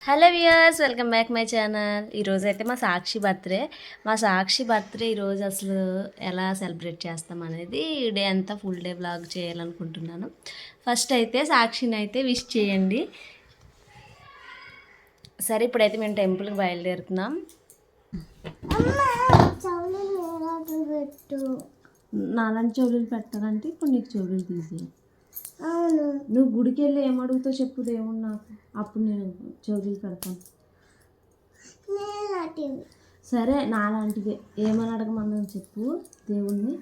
Hello viewers, welcome back my channel. ఈరోజు అయితే మా సాక్షి బర్త్డే ఈరోజు అసలు ఎలా సెలబ్రేట్ చేస్తాం అనేది డే అంతా ఫుల్ డే వ్లాగ్ చేయాలనుకుంటున్నాను. ఫస్ట్ అయితే సాక్షిని అయితే విష్ చేయండి. సరే, ఇప్పుడైతే మేము టెంపుల్కి బయలుదేరుతున్నాం. నాలాంటి చెవులు పెట్టాలంటే ఇప్పుడు నీకు చెవులు తీసి అవును, నువ్వు గుడికి వెళ్ళి ఏమడుగుతావు చెప్పు దేవుడు నాకు, అప్పుడు నేను చెవులు పెడతాను. సరే, నాలాంటిదే ఏమని అడగమని చెప్పు దేవుణ్ణి.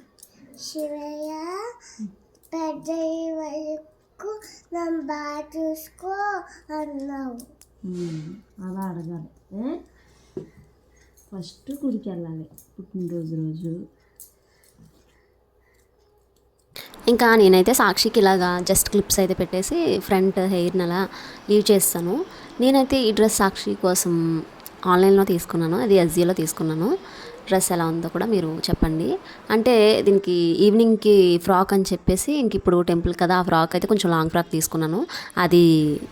శివయ్య, పెద్ద వరకు నన్ను బాగా చూసుకో అన్నావు. అలా అడగాలి. ఫస్ట్ గుడికి వెళ్ళాలి పుట్టినరోజు. ఇంకా నేనైతే సాక్షికి ఇలాగా జస్ట్ క్లిప్స్ అయితే పెట్టేసి ఫ్రంట్ హెయిర్ని అలా లీవ్ చేస్తాను. నేనైతే ఈ డ్రెస్ సాక్షి కోసం ఆన్లైన్లో తీసుకున్నాను, అది ఎస్జీలో తీసుకున్నాను. డ్రెస్ ఎలా ఉందో కూడా మీరు చెప్పండి. అంటే దీనికి ఈవినింగ్కి ఫ్రాక్ అని చెప్పేసి ఇంక ఇప్పుడు టెంపుల్ కదా, ఆ ఫ్రాక్ అయితే కొంచెం లాంగ్ ఫ్రాక్ తీసుకున్నాను. అది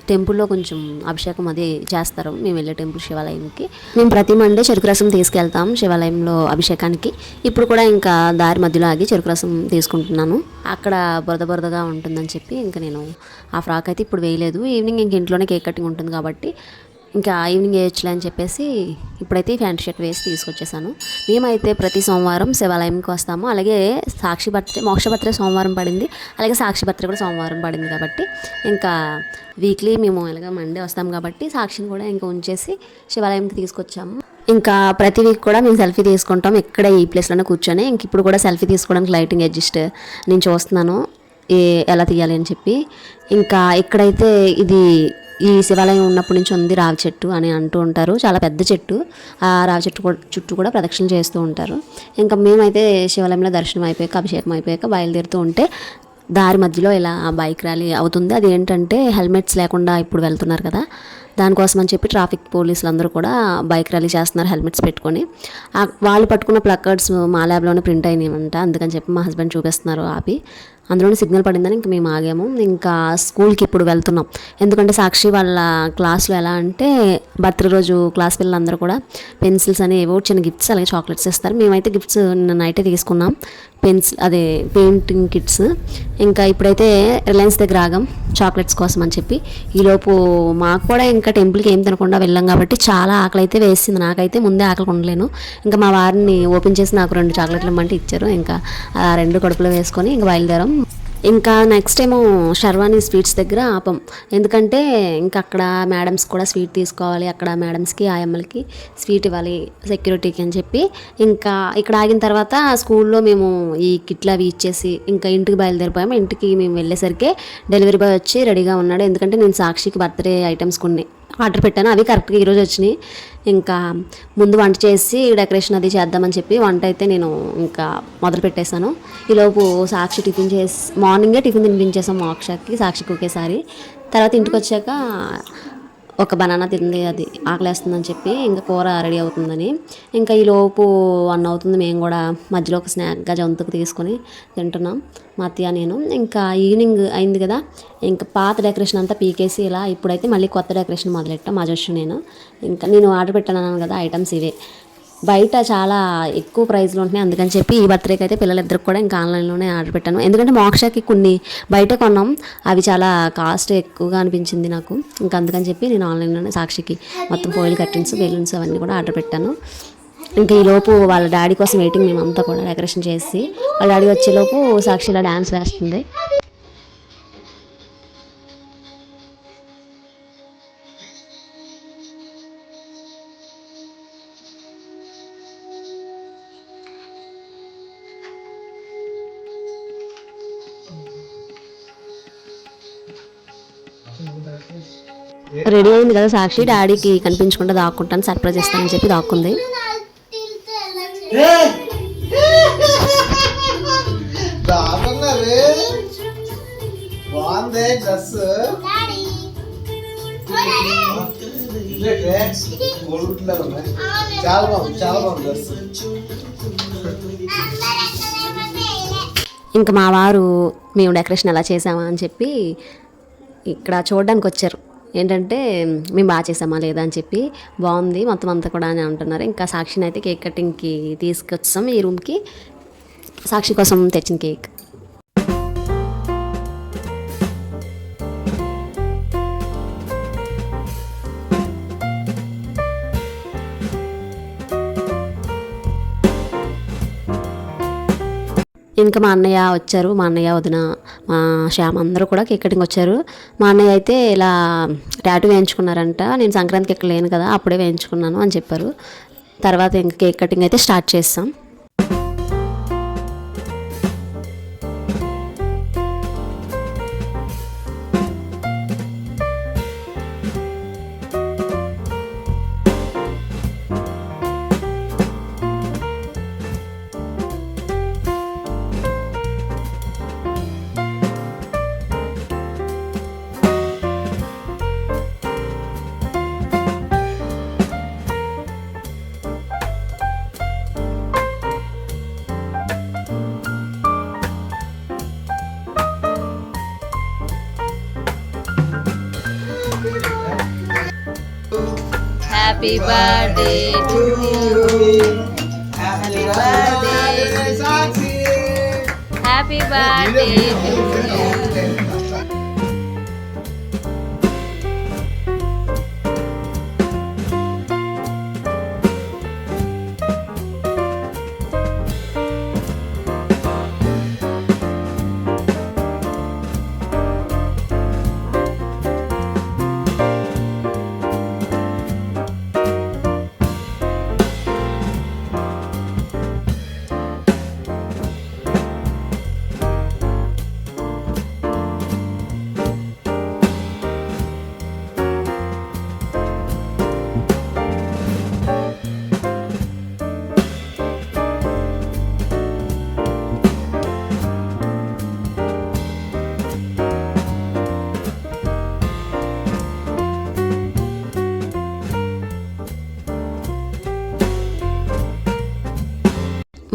టెంపుల్లో కొంచెం అభిషేకం అది చేస్తారు మేము వెళ్ళే టెంపుల్ శివాలయంకి. మేము ప్రతి మండే చెరుకు రసం తీసుకెళ్తాం శివాలయంలో అభిషేకానికి. ఇప్పుడు కూడా ఇంకా దారి మధ్యలో ఆగి చెరుకు రసం తీసుకుంటున్నాను. అక్కడ బురదగా ఉంటుందని చెప్పి ఇంకా నేను ఆ ఫ్రాక్ అయితే ఇప్పుడు వేయలేదు. ఈవినింగ్ ఇంక ఇంట్లోనే కేక్ కటింగ్ ఉంటుంది కాబట్టి ఇంకా ఈవినింగ్ వేయచ్చులే అని చెప్పేసి ఇప్పుడైతే ప్యాంట్ షర్ట్ వేసి తీసుకొచ్చేసాను. మేమైతే ప్రతి సోమవారం శివాలయంకి వస్తాము. అలాగే సాక్షి బర్త్డే, మోక్ష బర్త్డే సోమవారం పడింది, అలాగే సాక్షి బర్త్డే కూడా సోమవారం పడింది కాబట్టి ఇంకా వీక్లీ మేము అలాగే మండే వస్తాం కాబట్టి సాక్షిని కూడా ఇంకా ఉంచేసి శివాలయంకి తీసుకొచ్చాము. ఇంకా ప్రతి వీక్ కూడా మేము సెల్ఫీ తీసుకుంటాం ఇక్కడ ఈ ప్లేస్లోనే కూర్చొని. ఇంక ఇప్పుడు కూడా సెల్ఫీ తీసుకోవడానికి లైటింగ్ అడ్జస్ట్ నేను చూస్తున్నాను ఎలా తీయాలి అని చెప్పి. ఇంకా ఇక్కడైతే ఇది ఈ శివాలయం ఉన్నప్పటి నుంచి ఉంది రావి చెట్టు అని అంటూ ఉంటారు. చాలా పెద్ద చెట్టు. ఆ రావి చెట్టు చుట్టూ కూడా ప్రదక్షిణలు చేస్తూ ఉంటారు. ఇంకా మేమైతే శివాలయంలో దర్శనం అయిపోయాక అభిషేకం అయిపోయాక బయలుదేరుతూ ఉంటే దారి మధ్యలో ఇలా బైక్ ర్యాలీ అవుతుంది. అది ఏంటంటే హెల్మెట్స్ లేకుండా ఇప్పుడు వెళ్తున్నారు కదా, దానికోసం అని చెప్పి ట్రాఫిక్ పోలీసులు అందరూ కూడా బైక్ ర్యాలీ చేస్తున్నారు హెల్మెట్స్ పెట్టుకొని. వాళ్ళు పట్టుకున్న ప్లకార్డ్స్ మా ల్యాబ్లోనే ప్రింట్ అయినాయంట, అందుకని చెప్పి మా హస్బెండ్ చూపిస్తున్నారు ఆపి. అందులోనే సిగ్నల్ పడిందని ఇంక మేము ఆగాము. ఇంకా స్కూల్కి ఇప్పుడు వెళ్తున్నాం. ఎందుకంటే సాక్షి వాళ్ళ క్లాస్లో ఎలా అంటే బర్త్డే రోజు క్లాస్ పిల్లలందరూ కూడా పెన్సిల్స్ అని ఏవో చిన్న గిఫ్ట్స్ అలాగే చాక్లెట్స్ ఇస్తారు. మేమైతే గిఫ్ట్స్ నైటే తీసుకున్నాం, పెయింటింగ్ కిట్స్. ఇంకా ఇప్పుడైతే రిలయన్స్ దగ్గర ఆగాం చాక్లెట్స్ కోసం అని చెప్పి. ఈలోపు మాకు కూడా ఇంకా టెంపుల్కి ఏం తినకుండా వెళ్ళాం కాబట్టి చాలా ఆకలి అయితే వేసింది. నాకైతే ముందే ఆకలి ఉండలేను. ఇంకా మా వారిని ఓపెన్ చేసి నాకు 2 చాక్లెట్లు ఇమ్మంటే ఇచ్చారు. ఇంకా ఆ 2 కడుపులో వేసుకొని ఇంకా బయలుదేరాం. ఇంకా నెక్స్ట్ ఏమో శర్వాణి స్వీట్స్ దగ్గర ఆపం. ఎందుకంటే ఇంకా అక్కడ మేడమ్స్ కూడా స్వీట్ తీసుకోవాలి, అక్కడ మేడమ్స్కి ఆయమ్మలకి స్వీట్ ఇవ్వాలి సెక్యూరిటీకి అని చెప్పి. ఇంకా ఇక్కడ ఆగిన తర్వాత స్కూల్లో మేము ఈ కిట్లు అవి ఇచ్చేసి ఇంకా ఇంటికి బయలుదేరిపోయాము. ఇంటికి మేము వెళ్ళేసరికి డెలివరీ బాయ్ వచ్చి రెడీగా ఉన్నాడు. ఎందుకంటే నేను సాక్షికి బర్త్డే ఐటమ్స్ కొన్ని ఆర్డర్ పెట్టాను, అవి కరెక్ట్గా ఈరోజు వచ్చినాయి. ఇంకా ముందు వంట చేసి డెకరేషన్ అది చేద్దామని చెప్పి వంట అయితే నేను ఇంకా మొదలు పెట్టేశాను. ఈలోపు సాక్షి టిఫిన్ చేసి మార్నింగే టిఫిన్ తినిపించేసాం మోక్షకి సాక్షికి ఒకేసారి. తర్వాత ఇంటికి వచ్చాక ఒక బనానా తింది, అది ఆకలేస్తుందని చెప్పి ఇంకా కూర రెడీ అవుతుందని. ఇంకా ఈలోపు 1 అవుతుంది. మేము కూడా మధ్యలో ఒక స్నాక్గా జంతుకు తీసుకొని తింటున్నాం మా అత్తయ్య నేను. ఇంకా ఈవినింగ్ అయింది కదా, ఇంకా పాత డెకరేషన్ అంతా పీకేసి ఇలా ఇప్పుడైతే మళ్ళీ కొత్త డెకరేషన్ మొదలెట్టాం మా జస్సు నేను. ఇంకా నేను ఆర్డర్ పెట్టాను కదా ఐటమ్స్ ఇవే. బయట చాలా ఎక్కువ ప్రైస్లో ఉంటున్నాయి, అందుకని చెప్పి ఈ బర్త్డేకి అయితే పిల్లలిద్దరికి కూడా ఇంకా ఆన్లైన్లోనే ఆర్డర్ పెట్టాను. ఎందుకంటే మోక్షకి కొన్ని బయట కొన్నాం, అవి చాలా కాస్ట్ ఎక్కువగా అనిపించింది నాకు. ఇంకా అందుకని చెప్పి నేను ఆన్లైన్లోనే సాక్షికి మొత్తం ఫోయిల్ కర్టెన్స్, బెలూన్స్ అవన్నీ కూడా ఆర్డర్ పెట్టాను. ఇంకా ఈలోపు వాళ్ళ డాడీ కోసం వెయిటింగ్, మేమంతా కూడా డెకరేషన్ చేసి. వాళ్ళ డాడీ వచ్చేలోపు సాక్షి ఇలా డ్యాన్స్ వేస్తుంది. రెడీ అయింది కదా సాక్షి, డాడీకి కనిపించకుండా దాక్కుంటాను, సర్ప్రైజ్ ఇస్తానని చెప్పి దాక్కుంది. ఇంకా మా వారు మేము డెకరేషన్ ఎలా చేసామా అని చెప్పి ఇక్కడ చూడడానికి వచ్చారు. ఏంటంటే మేము బాగా చేసామా లేదా అని చెప్పి బాగుంది మొత్తం అంతా కూడా అని అంటున్నారు. ఇంకా సాక్షిని అయితే కేక్ కటింగ్కి తీసుకొచ్చాం ఈ రూమ్కి, సాక్షి కోసం తెచ్చిన కేక్. ఇంకా మా అన్నయ్య వచ్చారు, మా అన్నయ్య వదిన మా శ్యామ్ అందరూ కూడా కేక్ కటింగ్ వచ్చారు. మా అన్నయ్య అయితే ఇలా టాటూ వేయించుకున్నారంట. నేను సంక్రాంతికి ఇక్కడ లేను కదా అప్పుడే వేయించుకున్నాను అని చెప్పారు. తర్వాత ఇంకా కేక్ కటింగ్ అయితే స్టార్ట్ చేస్తాం. Happy birthday to you, happy birthday, happy birthday to you.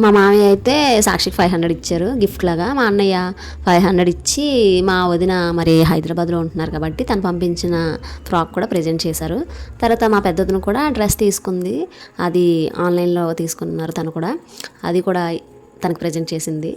మా మామయ్య అయితే సాక్షికి 500 ఇచ్చారు గిఫ్ట్ లాగా. మా అన్నయ్య 500 ఇచ్చి మా వదిన మరి హైదరాబాద్లో ఉంటున్నారు కాబట్టి తను పంపించిన ఫ్రాక్ కూడా ప్రజెంట్ చేశారు. తర్వాత మా పెద్దదిన కూడా డ్రెస్ తీసుకుంది, అది ఆన్లైన్లో తీసుకున్నారు తను కూడా, అది కూడా తనకు ప్రజెంట్ చేసింది.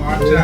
Marcha.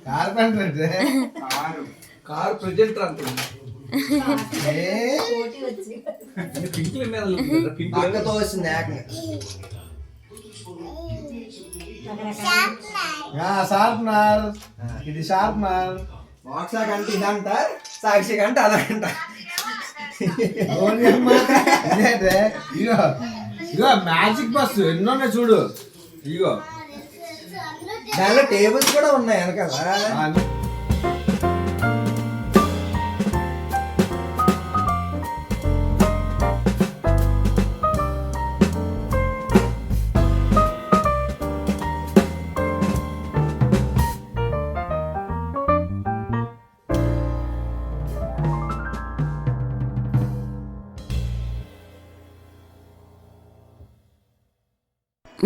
కార్పెంటర్ అంటే కార్ ప్రొజెక్టర్ అంటుంది. పక్కతో వచ్చింది ఏకంగా. షార్ప్నర్, ఇది షార్ప్నర్. మోక్ష కంటే ఇదంట, సాక్షి కంటే అదంట. ఇదో ఇగో మ్యాజిక్ బస్సు ఎన్నో ఉన్నాయి చూడు. ఇగో దానిలో టేబుల్స్ కూడా ఉన్నాయి వెనకాల.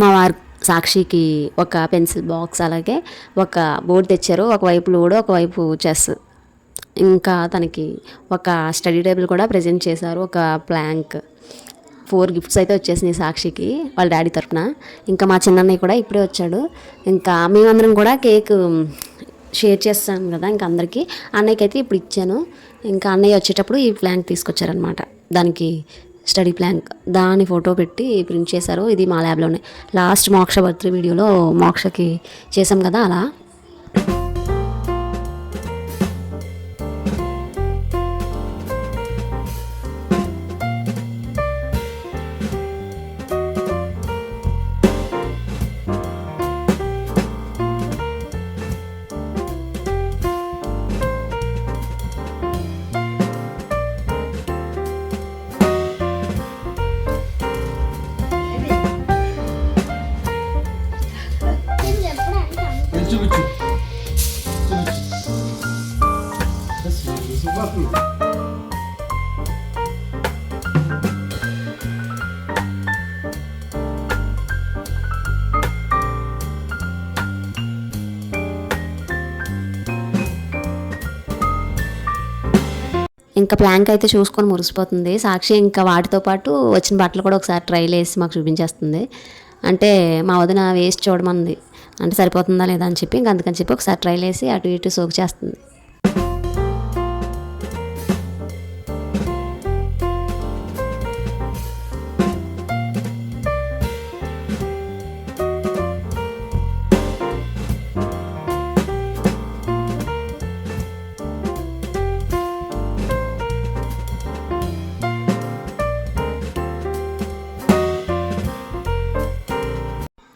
మా వారు సాక్షికి ఒక పెన్సిల్ బాక్స్ అలాగే ఒక బోర్డు తెచ్చారు. ఒకవైపు లూడో ఒకవైపు చెస్. ఇంకా తనకి ఒక స్టడీ టేబుల్ కూడా ప్రజెంట్ చేశారు. ఒక ప్లాంక్ 4 గిఫ్ట్స్ అయితే వచ్చేసినాయి సాక్షికి వాళ్ళ డాడీ తరఫున. ఇంకా మా చిన్నన్నయ్య కూడా ఇప్పుడే వచ్చాడు. ఇంకా మేమందరం కూడా కేక్ షేర్ చేస్తాం కదా ఇంకా అందరికీ. అన్నయ్యకి అయితే ఇప్పుడు ఇచ్చాను. ఇంకా అన్నయ్య వచ్చేటప్పుడు ఈ ప్లాంక్ తీసుకొచ్చారనమాట. దానికి స్టడీ ప్లాంక్ దాని ఫోటో పెట్టి ప్రింట్ చేశారు. ఇది మా ల్యాబ్లోనే లాస్ట్ మోక్ష బర్త్డే వీడియోలో మోక్షకి చేసాం కదా అలా. చూపించు. ఇంకా ప్లాంక్ అయితే చూసుకొని మురిసిపోతుంది సాక్షి. ఇంకా వాటితో పాటు వచ్చిన బట్టలు కూడా ఒకసారి ట్రైల్ వేసి మాకు చూపించేస్తుంది. అంటే మా వదిన వేస్ట్ చూడమంది, అంటే సరిపోతుందా లేదా అని చెప్పి. ఇంకా అందుకని చెప్పి ఒకసారి ట్రైల్ వేసి అటు ఇటు సోక్ చేస్తుంది.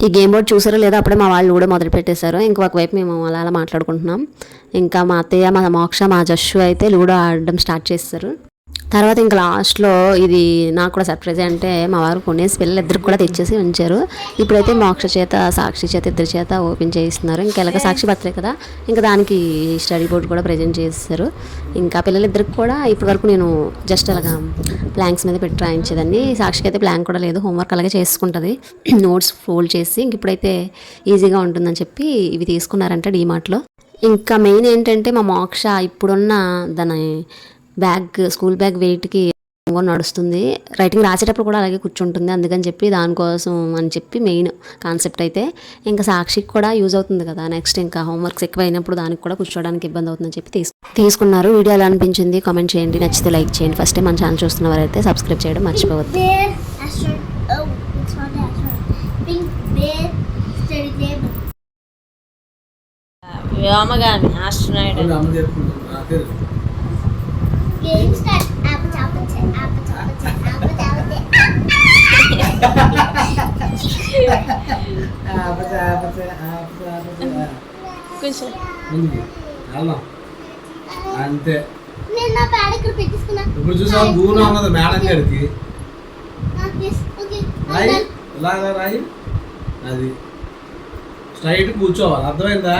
ఈ గేమ్ బోర్డ్ చూసారో లేదో అప్పుడే మా వాళ్ళు కూడా మొదలు పెట్టేశారు. ఇంకొకవైపు మేము అలా అలా మాట్లాడుకుంటున్నాం. ఇంకా మా అత్తయ్య, మా మోక్ష, మా జస్సు అయితే లూడో ఆడడం స్టార్ట్ చేస్తారు. తర్వాత ఇంకా లాస్ట్లో ఇది నాకు కూడా సర్ప్రైజ్. అంటే మా వారు కొనేసి పిల్లలు ఇద్దరికి కూడా తెచ్చేసి ఉంచారు. ఇప్పుడైతే మోక్ష చేత సాక్షి చేత ఇద్దరి చేత ఓపెన్ చేయిస్తున్నారు. ఇంకా ఎలాగ సాక్షి బర్త్డే కదా, ఇంకా దానికి స్టడీ బోర్డు కూడా ప్రజెంట్ చేస్తారు. ఇంకా పిల్లలిద్దరికి కూడా ఇప్పటి వరకు నేను జస్ట్ అలాగా ప్లాంక్స్ మీద పెట్టి రాయించేదాన్ని. సాక్షికి అయితే ప్లాంక్ కూడా లేదు, హోంవర్క్ అలాగే చేసుకుంటుంది నోట్స్ ఫోల్డ్ చేసి. ఇంక ఇప్పుడైతే ఈజీగా ఉంటుందని చెప్పి ఇవి తీసుకున్నారంటే డీమార్ట్లో. ఇంకా మెయిన్ ఏంటంటే మా మోక్ష ఇప్పుడున్న దాని బ్యాగ్, స్కూల్ బ్యాగ్ వెయిట్కి నడుస్తుంది. రైటింగ్ రాసేటప్పుడు కూడా అలాగే కూర్చుంటుంది. అందుకని చెప్పి దానికోసం అని చెప్పి మెయిన్ కాన్సెప్ట్ అయితే. ఇంకా సాక్షికి కూడా యూజ్ అవుతుంది కదా, నెక్స్ట్ ఇంకా హోంవర్క్స్ ఎక్కువ అయినప్పుడు దానికి కూడా కూర్చోడానికి ఇబ్బంది అవుతుందని చెప్పి తీసుకున్నారు. వీడియో ఎలా అనిపించింది కామెంట్ చేయండి, నచ్చితే లైక్ చేయండి. ఫస్ట్ టైం మన ఛానల్ చూస్తున్న వారైతే సబ్స్క్రైబ్ చేయడం మర్చిపోవద్దు. వ్యోమగామి ఆస్ట్రోనాయిడ్. Game start. Apple, apple, apple, apple, apple, కొంచెం అంతే. నేను నా ప్యాడ్ ఇక్కడ పెట్టేసుకున్నా. ఇప్పుడు చూసావు గూన ఉన్నది మేడం గారికి. ఓకే రాయి ఇలాగా రాయి, అది స్ట్రైట్ కూర్చోవాలి, అర్థమైందా?